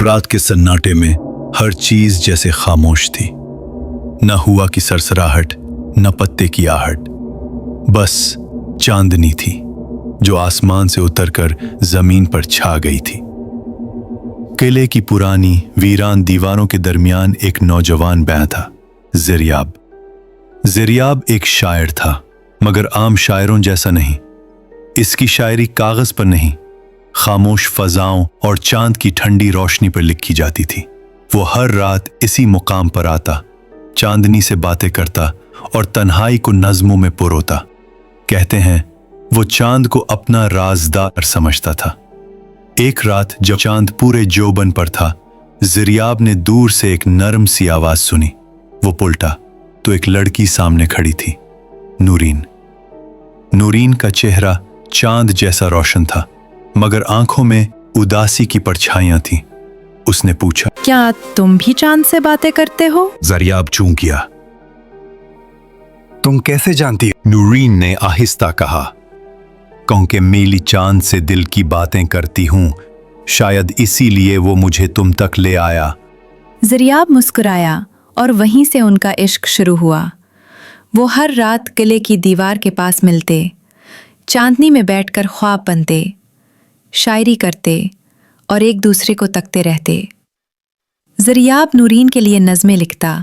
रात के सन्नाटे में हर चीज जैसे खामोश थी। न हुआ की सरसराहट, न पत्ते की आहट, बस चांदनी थी जो आसमान से उतरकर जमीन पर छा गई थी। किले की पुरानी वीरान दीवारों के दरमियान एक नौजवान बैठा था, ज़िरयाब। ज़िरयाब एक शायर था, मगर आम शायरों जैसा नहीं। इसकी शायरी कागज पर नहीं, खामोश फजाओं और चांद की ठंडी रोशनी पर लिखी जाती थी। वो हर रात इसी मुकाम पर आता, चांदनी से बातें करता और तन्हाई को नज़्मों में पुरोता। कहते हैं वो चांद को अपना राज़दार समझता था। एक रात जब चांद पूरे जोबन पर था, ज़िरयाब ने दूर से एक नरम सी आवाज सुनी। वो पलटा तो एक लड़की सामने खड़ी थी, नूरीन। नूरीन का चेहरा चांद जैसा रोशन था, मगर आंखों में उदासी की परछाइयां थीं। उसने पूछा, क्या तुम भी चांद से बातें करते हो? ज़िरयाब चूक गया। तुम कैसे जानती हो? नूरीन ने आहिस्ता कहा, क्योंकि मेली चांद से दिल की बातें करती हूं, शायद इसीलिए वो मुझे तुम तक ले आया। ज़िरयाब मुस्कुराया और वहीं से उनका इश्क शुरू हुआ। वो हर रात किले की दीवार के पास मिलते, चांदनी में बैठकर ख्वाब बनते, शायरी करते और एक दूसरे को तकते रहते। ज़िरयाब नूरीन के लिए नज़में लिखता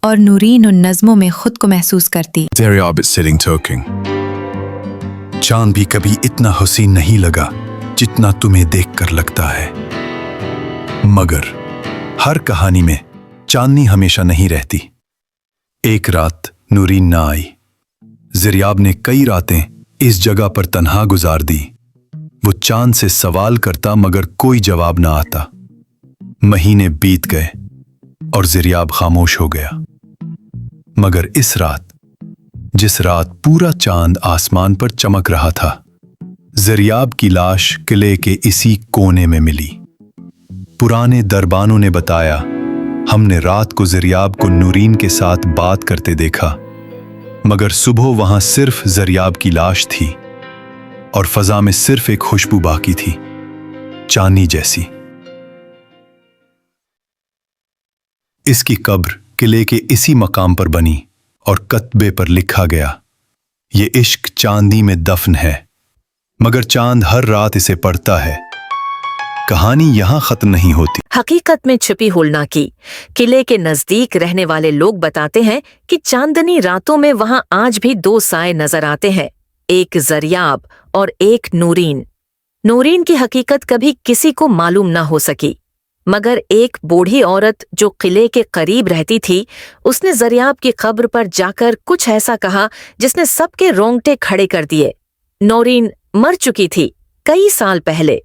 और नूरीन उन नज़मों में खुद को महसूस करती। ज़िरयाब is sitting talking. चांद भी कभी इतना हसीन नहीं लगा जितना तुम्हें देखकर लगता है। मगर हर कहानी में चांदनी हमेशा नहीं रहती। एक रात नूरीन ना आई। ज़िरयाब ने कई रातें इस जगह पर तन्हा गुजार दी। वो चांद से सवाल करता, मगर कोई जवाब ना आता। महीने बीत गए और ज़िरयाब खामोश हो गया। मगर इस रात, जिस रात पूरा चांद आसमान पर चमक रहा था, ज़िरयाब की लाश किले के इसी कोने में मिली। पुराने दरबानों ने बताया, हमने रात को ज़िरयाब को नूरीन के साथ बात करते देखा, मगर सुबह वहां सिर्फ ज़िरयाब की लाश थी और फजा में सिर्फ एक खुशबू बाकी थी, चांदनी जैसी। इसकी कब्र किले के इसी मकाम पर बनी और कत्बे पर लिखा गया, ये इश्क चांदनी में दफन है, मगर चांद हर रात इसे पढ़ता है। कहानी यहां खत्म नहीं होती। हकीकत में छिपी होलना की किले के नजदीक रहने वाले लोग बताते हैं कि चांदनी रातों में वहां आज भी दो साए नजर आते हैं, एक ज़िरयाब और एक नूरीन। नूरीन की हकीकत कभी किसी को मालूम न हो सकी, मगर एक बूढ़ी औरत जो किले के करीब रहती थी, उसने ज़िरयाब की कब्र पर जाकर कुछ ऐसा कहा जिसने सबके रोंगटे खड़े कर दिए। नूरीन मर चुकी थी कई साल पहले।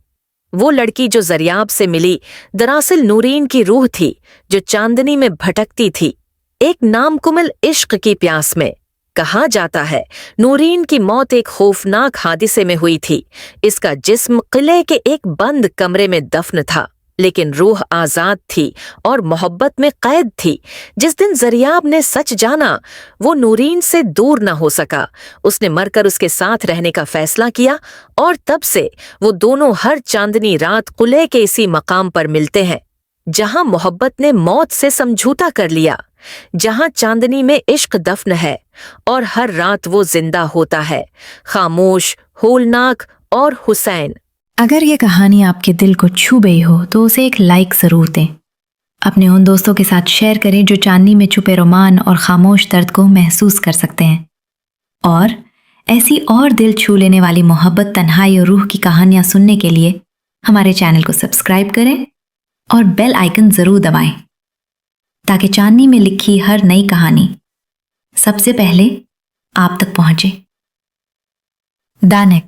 वो लड़की जो ज़िरयाब से मिली दरअसल नूरीन की रूह थी, जो चांदनी में भटकती थी, एक नामकुमिल इश्क की प्यास में। कहा जाता है नूरीन की मौत एक खौफनाक हादिसे में हुई थी। इसका जिस्म किले के एक बंद कमरे में दफन था, लेकिन रूह आजाद थी और मोहब्बत में कैद थी। जिस दिन ज़िरयाब ने सच जाना, वो नूरीन से दूर न हो सका। उसने मरकर उसके साथ रहने का फैसला किया और तब से वो दोनों हर चांदनी रात किले के इसी मकाम पर मिलते हैं, जहां मोहब्बत ने मौत से समझौता कर लिया, जहां चांदनी में इश्क दफन है और हर रात वो जिंदा होता है, खामोश, होलनाक और हुसैन। अगर ये कहानी आपके दिल को छू गई हो तो उसे एक लाइक ज़रूर दें। अपने उन दोस्तों के साथ शेयर करें जो चांदनी में छुपे रोमान और खामोश दर्द को महसूस कर सकते हैं। और ऐसी और दिल छू लेने वाली मोहब्बत, तन्हाई और रूह की कहानियाँ सुनने के लिए हमारे चैनल को सब्सक्राइब करें और बेल आइकन ज़रूर दबाएं, ताकि चांदनी में लिखी हर नई कहानी सबसे पहले आप तक पहुँचे। दानिक।